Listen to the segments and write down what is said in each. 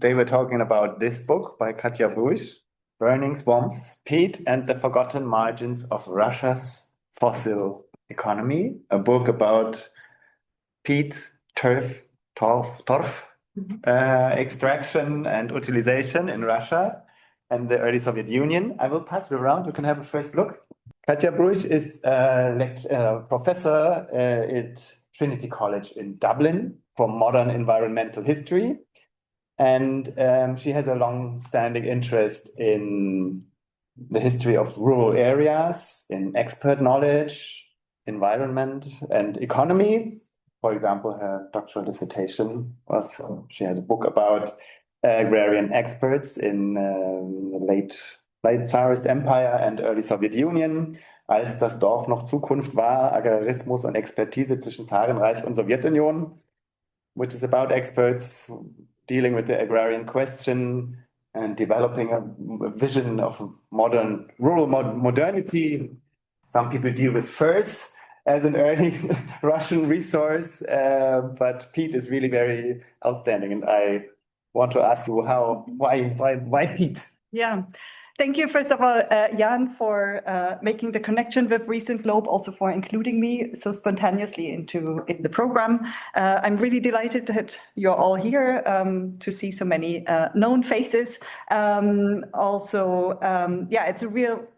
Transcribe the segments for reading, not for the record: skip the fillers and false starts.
Today we're talking about this book by Katja Bruisch, Burning Swamps, Peat and the Forgotten Margins of Russia's Fossil Economy, a book about peat, torf, extraction and utilization in Russia and the early Soviet Union. I will pass it around. You can have a first look. Katja Bruisch is a professor at Trinity College in Dublin for modern environmental history. And she has a long-standing interest in the history of rural areas, in expert knowledge, environment, and economy. For example, her doctoral dissertation was, she had a book about agrarian experts in the late Tsarist Empire and early Soviet Union, als das Dorf noch Zukunft war, Agrarismus und Expertise zwischen Zarenreich und Sowjetunion, which is about experts dealing with the agrarian question and developing a vision of modern rural modernity. Some people deal with furs as an early Russian resource, but peat is really very outstanding. And I want to ask you why peat? Yeah. Thank you, first of all, Jan, for making the connection with Recent Globe, also for including me so spontaneously in the program. I'm really delighted that you're all here to see so many known faces. It's a real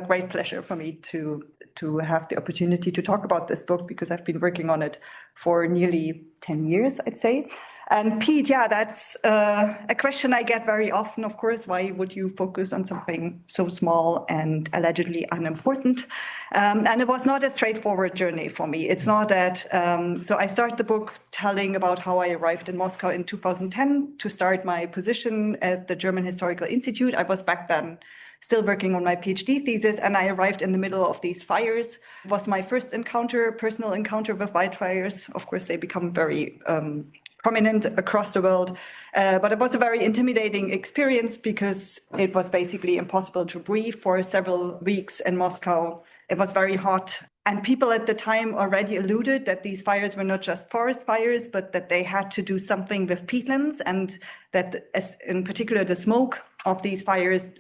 great pleasure for me to have the opportunity to talk about this book, because I've been working on it for nearly 10 years, I'd say. And peat, that's a question I get very often, of course. Why would you focus on something so small and allegedly unimportant? And it was not a straightforward journey for me. It's not that, so I start the book telling about how I arrived in Moscow in 2010 to start my position at the German Historical Institute. I was back then still working on my PhD thesis, and I arrived in the middle of these fires. It was my first personal encounter with wildfires. Of course, they become very prominent across the world. But it was a very intimidating experience because it was basically impossible to breathe for several weeks in Moscow. It was very hot. And people at the time already alluded that these fires were not just forest fires, but that they had to do something with peatlands, and that in particular the smoke of these fires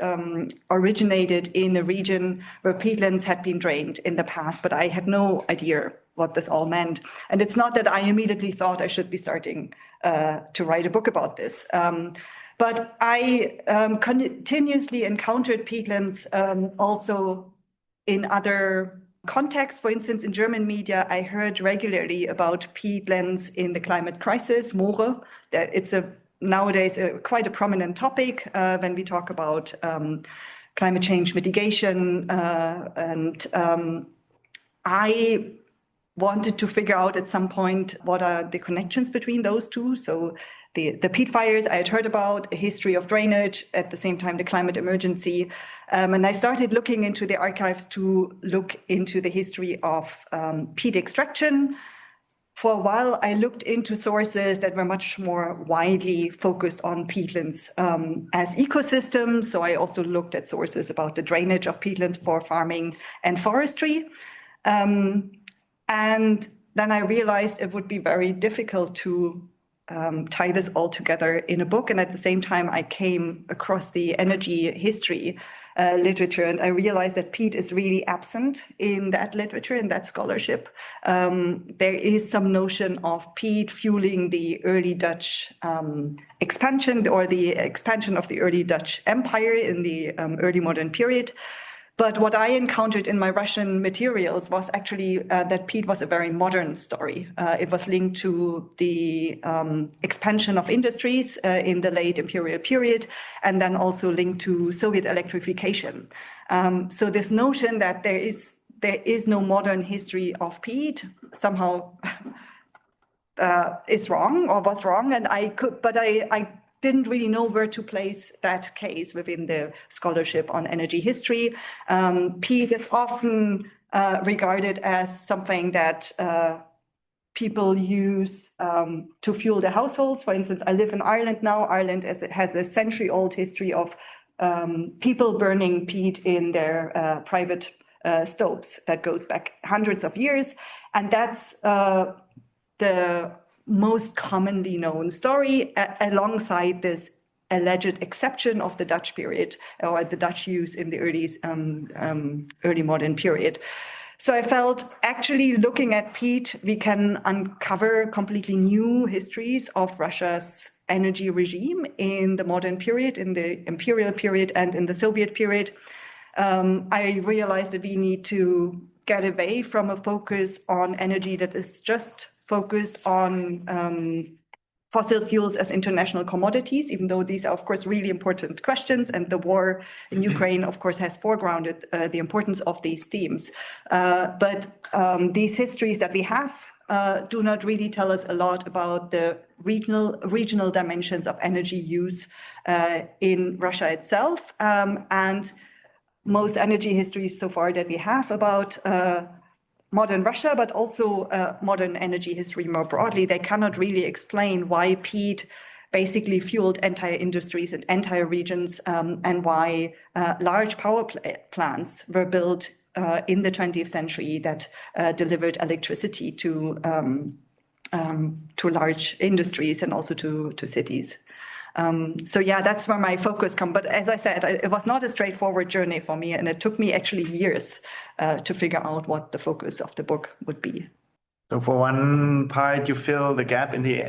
originated in a region where peatlands had been drained in the past. But I had no idea what this all meant. And it's not that I immediately thought I should be starting to write a book about this. But I continuously encountered peatlands also in other contexts. For instance, in German media, I heard regularly about peatlands in the climate crisis, Moore. It's nowadays quite a prominent topic when we talk about climate change mitigation. I wanted to figure out at some point what are the connections between those two. So the peat fires I had heard about, a history of drainage, at the same time the climate emergency. And I started looking into the archives to look into the history of peat extraction. For a while, I looked into sources that were much more widely focused on peatlands as ecosystems. So I also looked at sources about the drainage of peatlands for farming and forestry. And then I realized it would be very difficult to tie this all together in a book. And at the same time, I came across the energy history literature, and I realized that peat is really absent in that literature, in that scholarship. There is some notion of peat fueling the early Dutch expansion, or the expansion of the early Dutch Empire in the early modern period. But what I encountered in my Russian materials was actually that peat was a very modern story. It was linked to the expansion of industries in the late imperial period, and then also linked to Soviet electrification. So this notion that there is no modern history of peat somehow is wrong, or was wrong, and I didn't really know where to place that case within the scholarship on energy history. Peat is often regarded as something that people use to fuel their households. For instance, I live in Ireland now. Ireland has a century-old history of people burning peat in their private stoves that goes back hundreds of years. And that's the most commonly known story, alongside this alleged exception of the Dutch period or the Dutch use in the early modern period. So I felt actually looking at Peat, we can uncover completely new histories of Russia's energy regime in the modern period, in the imperial period and in the Soviet period. I realized that we need to get away from a focus on energy that is just focused on fossil fuels as international commodities, even though these are, of course, really important questions. And the war in Ukraine, of course, has foregrounded the importance of these themes. But these histories that we have do not really tell us a lot about the regional dimensions of energy use in Russia itself. And most energy histories so far that we have about modern Russia, but also modern energy history more broadly, they cannot really explain why peat basically fueled entire industries and entire regions, and why large power plants were built in the 20th century that delivered electricity to large industries and also to cities. So yeah, that's where my focus comes. But as I said, it was not a straightforward journey for me, and it took me actually years to figure out what the focus of the book would be. So for one part, you fill the gap in the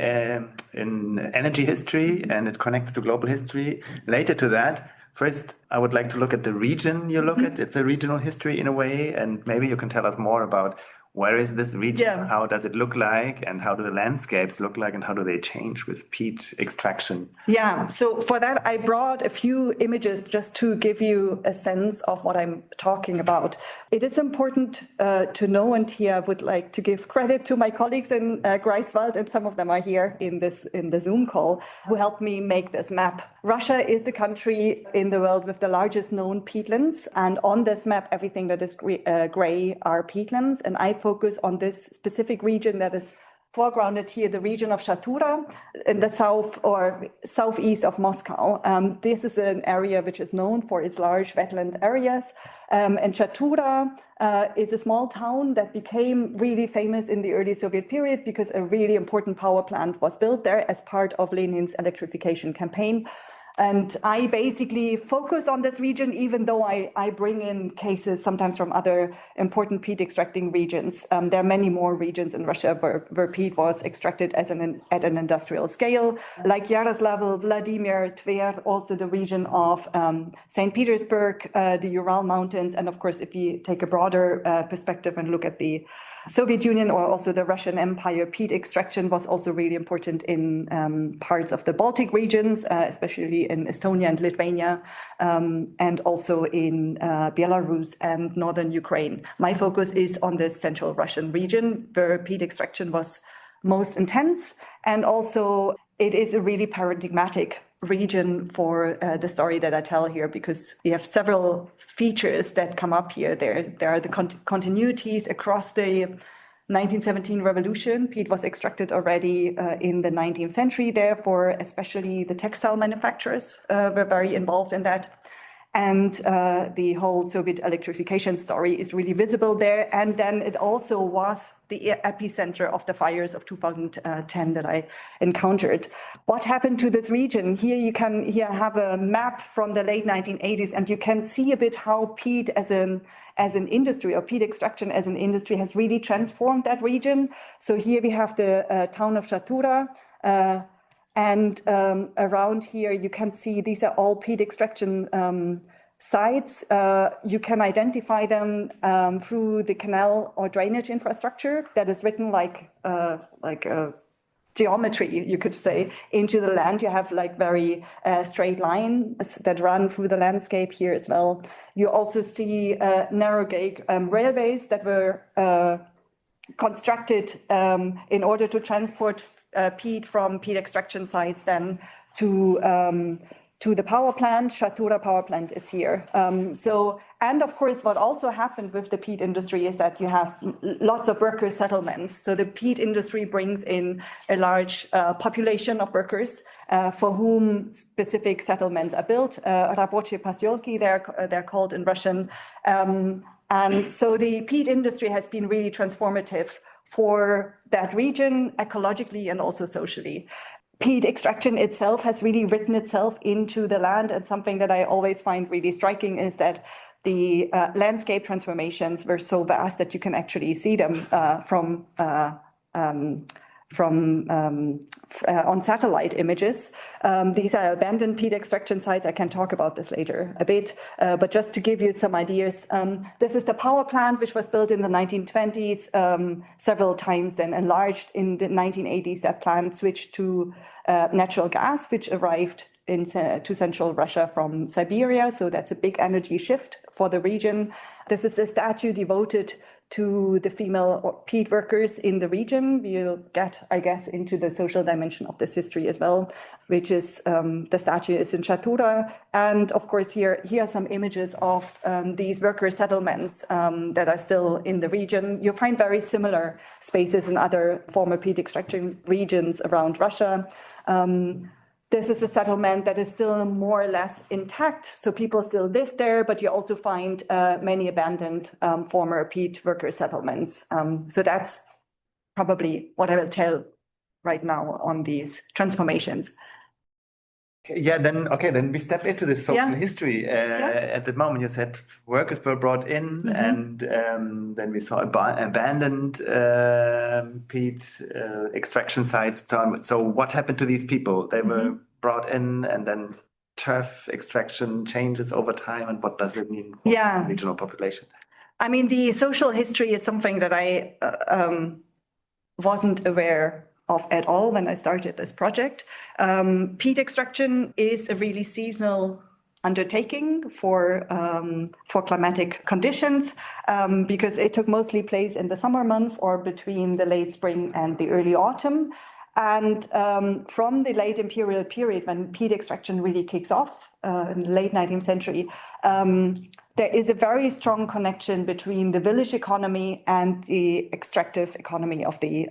in energy history, and it connects to global history. Later to that, first, I would like to look at the region you look at. It's a regional history in a way, and maybe you can tell us more about where is this region? Yeah. How does it look like? And how do the landscapes look like? And how do they change with peat extraction? Yeah, so for that, I brought a few images just to give you a sense of what I'm talking about. It is important to know, and here I would like to give credit to my colleagues in Greifswald, and some of them are here in the Zoom call, who helped me make this map. Russia is the country in the world with the largest known peatlands. And on this map, everything that is gray are peatlands. And I focus on this specific region that is foregrounded here, the region of Shatura in the south or southeast of Moscow. This is an area which is known for its large wetland areas. And Shatura is a small town that became really famous in the early Soviet period because a really important power plant was built there as part of Lenin's electrification campaign. And I basically focus on this region, even though I bring in cases sometimes from other important peat extracting regions. There are many more regions in Russia where peat was extracted at an industrial scale, like Yaroslavl, Vladimir, Tver, also the region of St. Petersburg, the Ural Mountains. And of course, if we take a broader perspective and look at the Soviet Union or also the Russian Empire, peat extraction was also really important in parts of the Baltic regions, especially in Estonia and Lithuania, and also in Belarus and northern Ukraine. My focus is on the central Russian region where peat extraction was most intense, and also it is a really paradigmatic region for the story that I tell here, because we have several features that come up here. There are the continuities across the 1917 revolution. Peat was extracted already in the 19th century. Therefore, especially the textile manufacturers were very involved in that. And the whole Soviet electrification story is really visible there. And then it also was the epicenter of the fires of 2010 that I encountered. What happened to this region? Here you can have a map from the late 1980s, and you can see a bit how peat as an industry, or peat extraction as an industry, has really transformed that region. So here we have the town of Shatura. And around here, you can see these are all peat extraction sites. You can identify them through the canal or drainage infrastructure that is written like a geometry, you could say, into the land. You have like very straight lines that run through the landscape here as well. You also see narrow gauge railways that were constructed in order to transport peat from peat extraction sites then to the power plant. Shatura power plant is here. And of course, what also happened with the peat industry is that you have lots of worker settlements. So the peat industry brings in a large population of workers for whom specific settlements are built. Рабочие поселки, they're called in Russian. And so the peat industry has been really transformative for that region ecologically and also socially. Peat extraction itself has really written itself into the land, and something that I always find really striking is that the landscape transformations were so vast that you can actually see them on satellite images. These are abandoned peat extraction sites. I can talk about this later a bit, but just to give you some ideas, this is the power plant which was built in the 1920s, several times then enlarged in the 1980s. That plant switched to natural gas, which arrived to central Russia from Siberia. So that's a big energy shift for the region. This is a statue devoted to the female peat workers in the region. We'll get, I guess, into the social dimension of this history as well, which is the statue is in Chatura. And of course, here are some images of these worker settlements that are still in the region. You'll find very similar spaces in other former peat extraction regions around Russia. This is a settlement that is still more or less intact, so people still live there, but you also find many abandoned former peat worker settlements. So that's probably what I will tell right now on these transformations. Yeah, then we step into the social history. At the moment, you said workers were brought in, and then we saw abandoned peat extraction sites. So what happened to these people? They were brought in, and then turf extraction changes over time. And what does it mean for the regional population? I mean, the social history is something that I wasn't aware of at all when I started this project. Peat extraction is a really seasonal undertaking for climatic conditions, because it took mostly place in the summer month or between the late spring and the early autumn. And from the late imperial period, when peat extraction really kicks off in the late 19th century, there is a very strong connection between the village economy and the extractive economy of the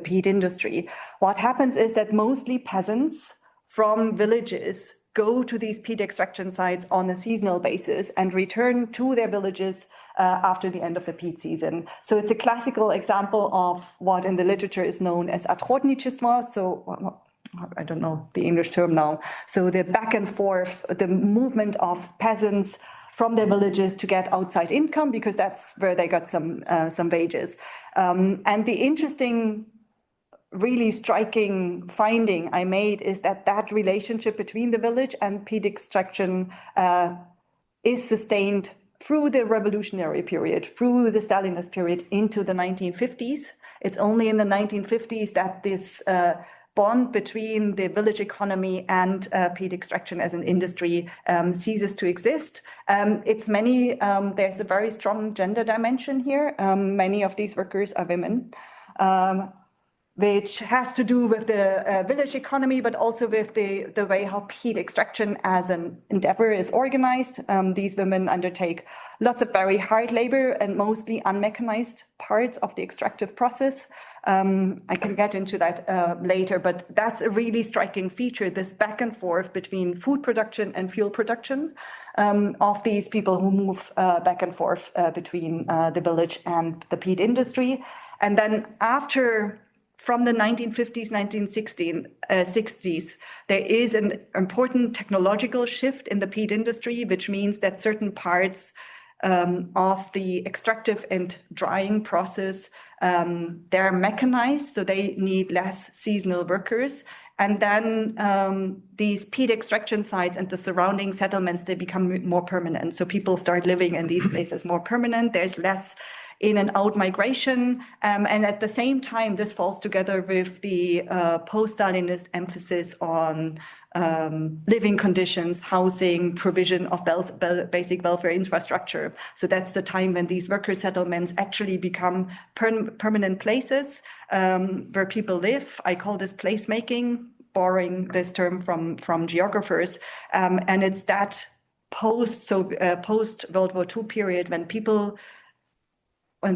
peat industry. What happens is that mostly peasants from villages go to these peat extraction sites on a seasonal basis and return to their villages after the end of the peat season. So it's a classical example of what in the literature is known as отходничество. So I don't know the English term now. So the back and forth, the movement of peasants from their villages to get outside income, because that's where they got some wages. And the interesting, really striking finding I made is that relationship between the village and peat extraction is sustained through the revolutionary period, through the Stalinist period into the 1950s. It's only in the 1950s that this bond between the village economy and peat extraction as an industry ceases to exist. There's a very strong gender dimension here. Many of these workers are women, which has to do with the village economy, but also with the way how peat extraction as an endeavor is organized. These women undertake lots of very hard labor and mostly unmechanized parts of the extractive process. I can get into that later, but that's a really striking feature, this back and forth between food production and fuel production of these people who move back and forth between the village and the peat industry. And then from the 1950s, 1960s, there is an important technological shift in the peat industry, which means that certain parts of the extractive and drying process, they're mechanized, so they need less seasonal workers. And then these peat extraction sites and the surrounding settlements, they become more permanent. So people start living in these places more permanent. There's less in and out migration. And at the same time, this falls together with the post-Stalinist emphasis on living conditions, housing, provision of basic welfare infrastructure. So that's the time when these worker settlements actually become permanent places where people live. I call this placemaking, borrowing this term from geographers. And it's that post-World War II period when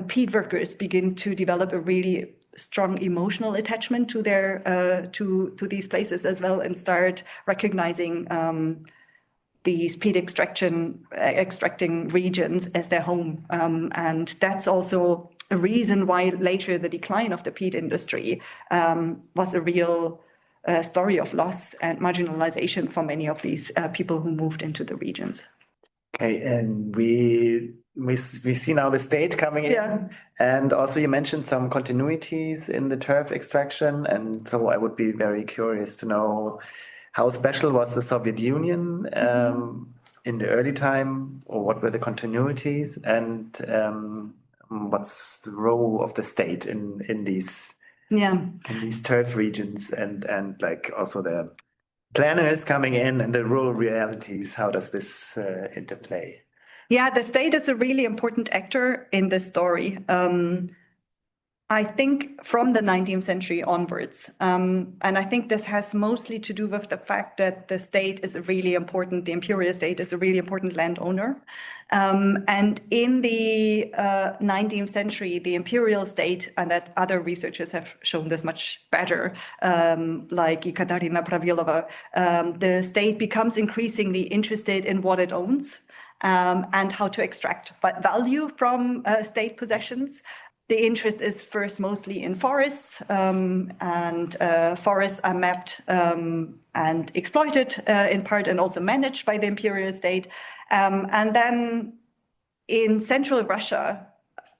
peat workers begin to develop a really strong emotional attachment to their to these places as well, and start recognizing these peat extracting regions as their home. And that's also a reason why later the decline of the peat industry was a real story of loss and marginalization for many of these people who moved into the regions. Okay, and we see now the state coming in, Yeah. and also you mentioned some continuities in the turf extraction, and so I would be very curious to know how special was the Soviet Union in the early time, or what were the continuities, and what's the role of the state in these turf regions, and like also the planners coming in and the rural realities. How does this interplay? Yeah, the state is a really important actor in this story. I think from the 19th century onwards. And I think this has mostly to do with the fact that the state is a really important, the imperial state is a really important landowner. And in the 19th century, the imperial state, and that other researchers have shown this much better, like Ekaterina Pravilova, the state becomes increasingly interested in what it owns and how to extract value from state possessions. The interest is first mostly in forests, and forests are mapped and exploited in part and also managed by the imperial state. And then in central Russia,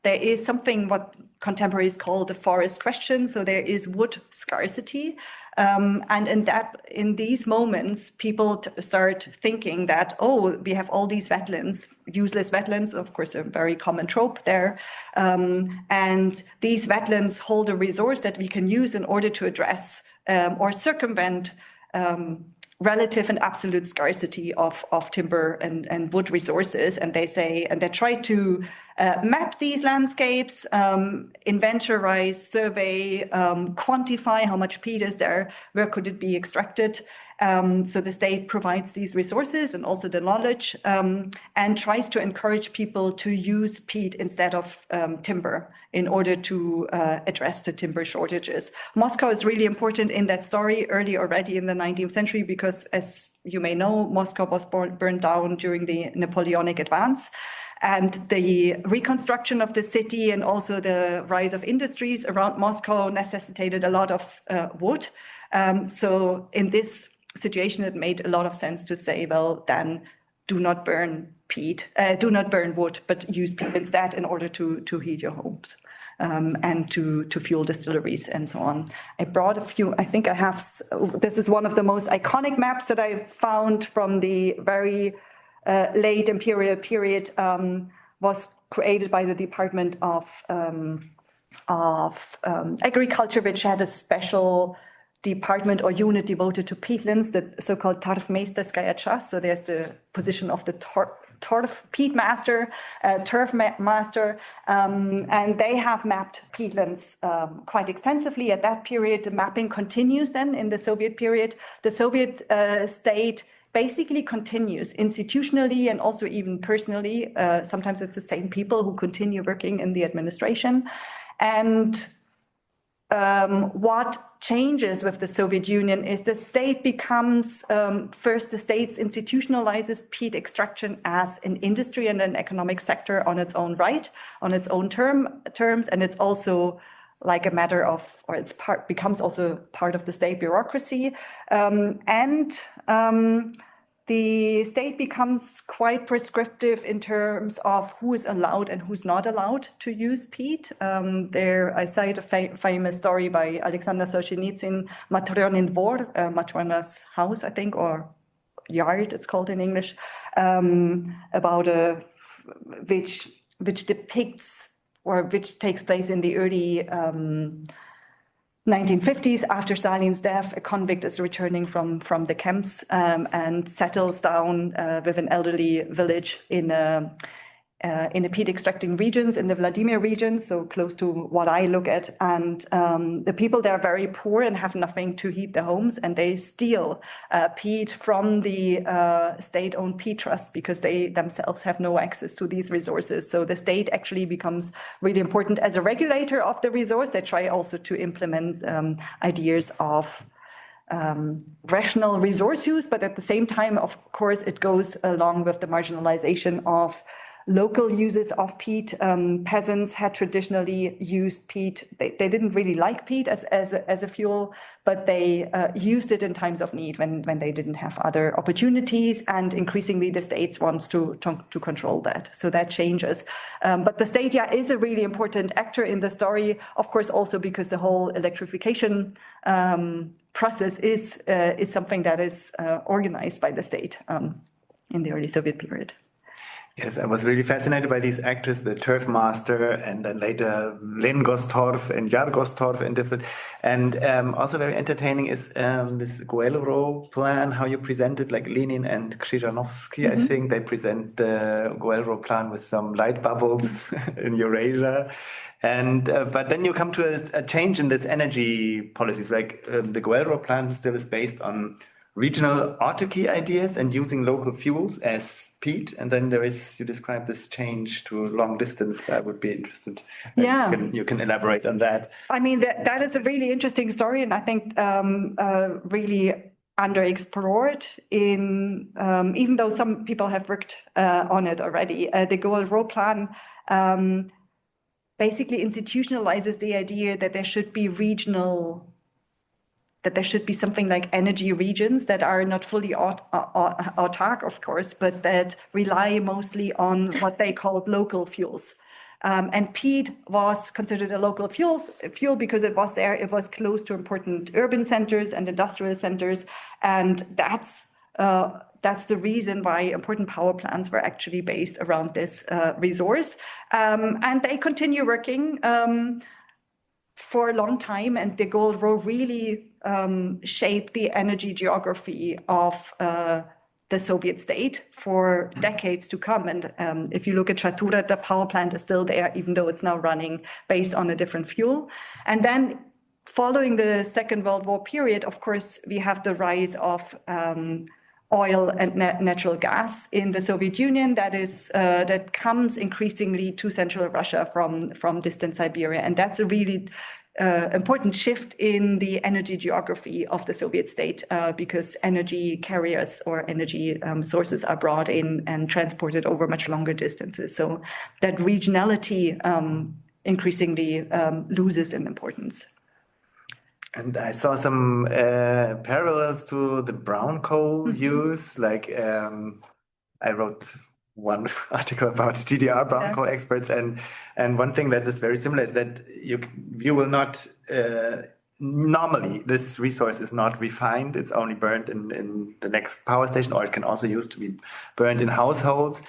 there is something what contemporaries call the forest question. So there is wood scarcity. And in these moments, people start thinking that, oh, we have all these wetlands, useless wetlands, of course, a very common trope there. And these wetlands hold a resource that we can use in order to address or circumvent relative and absolute scarcity of timber and wood resources. And they try to map these landscapes, inventorize, survey, quantify how much peat is there, where could it be extracted. So the state provides these resources and also the knowledge, and tries to encourage people to use peat instead of timber in order to address the timber shortages. Moscow is really important in that story early already in the 19th century, because as you may know, Moscow was burned down during the Napoleonic advance. And the reconstruction of the city and also the rise of industries around Moscow necessitated a lot of wood. So in this situation, it made a lot of sense to say, well, then do not burn wood, but use peat instead in order to heat your homes and to fuel distilleries and so on. I brought a few, I think I have, this is one of the most iconic maps that I found from the very late imperial period, was created by the Department of Agriculture, which had a special department or unit devoted to peatlands, the so-called Tarfmeisterskaya Chas. So there's the position of the turf peat master, turf master, and they have mapped peatlands quite extensively at that period. The mapping continues then in the Soviet period. The Soviet state basically continues institutionally and also even personally. Sometimes it's the same people who continue working in the administration. And what changes with the Soviet Union is the state becomes, first the state institutionalizes peat extraction as an industry and an economic sector on its own right, on its own terms, and it's also like a matter of, or becomes also part of the state bureaucracy. The state becomes quite prescriptive in terms of who is allowed and who's not allowed to use peat. There, I cite a famous story by Alexander Solzhenitsyn, Matryonin Dvor, Matryona's house, I think, or yard, it's called in English, about which depicts, or which takes place in the early 1950s. After Stalin's death, a convict is returning from the camps and settles down with an elderly village in a peat extracting regions, in the Vladimir region, so close to what I look at. And the people there are very poor and have nothing to heat their homes, and they steal peat from the state-owned peat trust because they themselves have no access to these resources. So the state actually becomes really important as a regulator of the resource. They try also to implement ideas of rational resource use, but at the same time, of course, it goes along with the marginalization of local uses of peat. Peasants had traditionally used peat. They didn't really like peat as a fuel, but they used it in times of need when they didn't have other opportunities. And increasingly, the state wants to control that. So that changes. But the state, is a really important actor in the story, of course, also because the whole electrification process is something that is organized by the state in the early Soviet period. Yes, I was really fascinated by these actors, the turf master, and then later Lengostorf and Jargostorf and different. And also very entertaining is this GWZO plan, how you present it, like Lenin and Krzyżanowski, I think they present the GWZO plan with some light bubbles in Eurasia. And but then you come to a change in this energy policies, like the GWZO plan still is based on regional autarky ideas and using local fuels as peat. And then you describe this change to long distance. I would be interested. You can elaborate on that. I mean, that is a really interesting story, and I think really underexplored in, even though some people have worked on it already. The GWZO plan basically institutionalizes the idea that there should be that there should be something like energy regions that are not fully autark, of course, but that rely mostly on what they call local fuels. And peat was considered a local fuel because it was there. It was close to important urban centers and industrial centers, and that's the reason why important power plants were actually based around this resource. And they continue working for a long time, and the GWZO really shaped the energy geography of the Soviet state for decades to come. And if you look at Chatura, the power plant is still there, even though it's now running based on a different fuel. And then following the Second World War period, of course, we have the rise of oil and natural gas in the Soviet Union that comes increasingly to central Russia from distant Siberia. And that's a really important shift in the energy geography of the Soviet state because energy carriers or energy sources are brought in and transported over much longer distances. So that regionality increasingly loses in importance. And I saw some parallels to the brown coal use. Like I wrote one article about GDR brown coal experts, and one thing that is very similar is that you will not normally this resource is not refined. It's only burned in the next power station, or it can also used to be burned in households.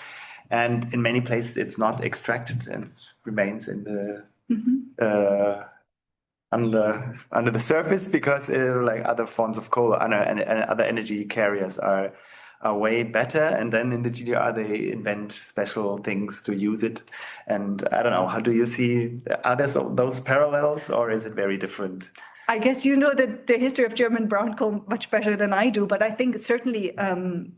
And in many places, it's not extracted and remains in the under the surface because like other forms of coal and other energy carriers are way better. And then in the GDR, they invent special things to use it. And I don't know, how do you see, are there those parallels or is it very different? I guess you know the history of German brown coal much better than I do, but I think certainly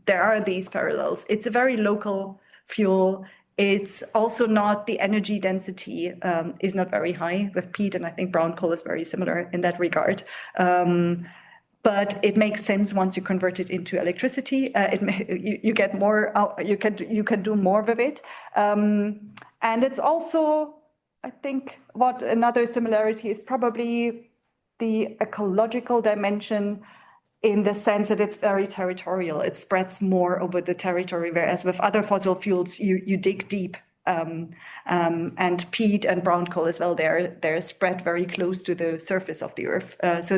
there are these parallels. It's a very local fuel. It's also not, the energy density is not very high with peat, and I think brown coal is very similar in that regard. But it makes sense once you convert it into electricity. You get more. You can do more with it, and it's also, I think, what another similarity is probably the ecological dimension, in the sense that it's very territorial. It spreads more over the territory, whereas with other fossil fuels, you dig deep. And peat and brown coal as well, they're spread very close to the surface of the earth. So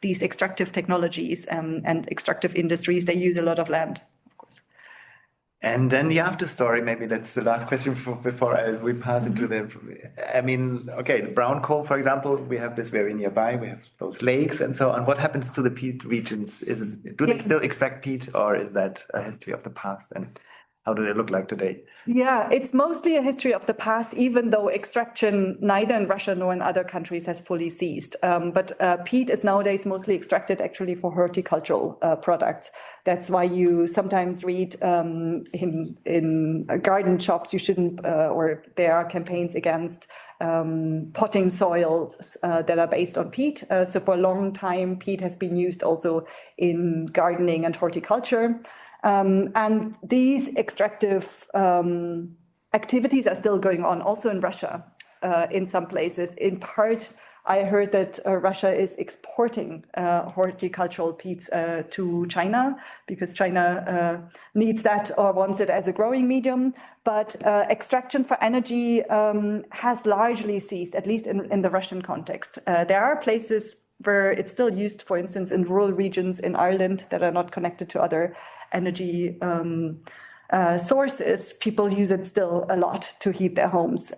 these extractive technologies and extractive industries, they use a lot of land, of course. And then the after story, maybe that's the last question before we pass into the brown coal, for example, we have this very nearby, we have those lakes and so on. What happens to the peat regions? Do they still extract peat, or is that a history of the past? And how do they look like today? Yeah, it's mostly a history of the past, even though extraction neither in Russia nor in other countries has fully ceased. But peat is nowadays mostly extracted actually for horticultural products. That's why you sometimes read in garden shops, you shouldn't, or there are campaigns against potting soils that are based on peat. So for a long time, peat has been used also in gardening and horticulture. And these extractive activities are still going on, also in Russia, in some places. In part, I heard that Russia is exporting horticultural peats to China because China needs that or wants it as a growing medium. But extraction for energy has largely ceased, at least in the Russian context. There are places where it's still used, for instance, in rural regions in Ireland that are not connected to other energy sources. People use it still a lot to heat their homes.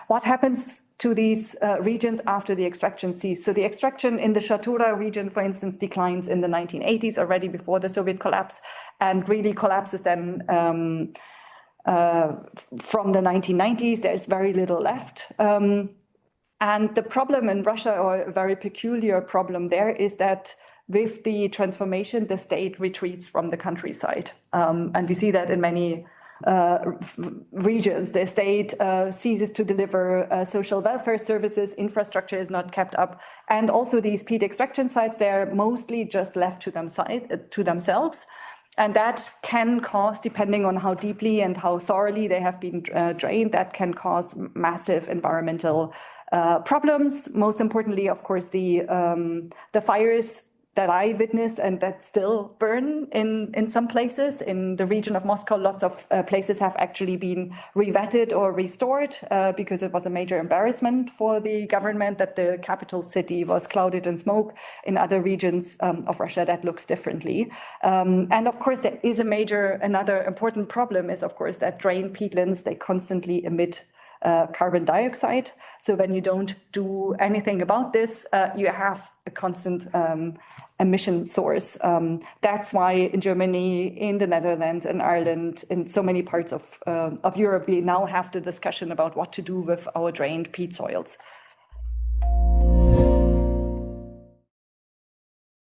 What happens to these regions after the extraction cease? So the extraction in the Shatura region, for instance, declines in the 1980s, already before the Soviet collapse, and really collapses then from the 1990s. There's very little left. And the problem in Russia, or a very peculiar problem there, is that with the transformation, the state retreats from the countryside. And we see that in many regions. The state ceases to deliver social welfare services, infrastructure is not kept up. And also these peat extraction sites, they're mostly just left to themselves. And that can cause, depending on how deeply and how thoroughly they have been drained, that can cause massive environmental problems. Most importantly, of course, the fires that I witnessed and that still burn in some places. In the region of Moscow, lots of places have actually been revetted or restored because it was a major embarrassment for the government that the capital city was clouded in smoke. In other regions of Russia, that looks differently. And of course, there is another important problem is, of course, that drained peatlands, they constantly emit carbon dioxide. So when you don't do anything about this, you have a constant emission source. That's why in Germany, in the Netherlands, in Ireland, in so many parts of Europe, we now have the discussion about what to do with our drained peat soils.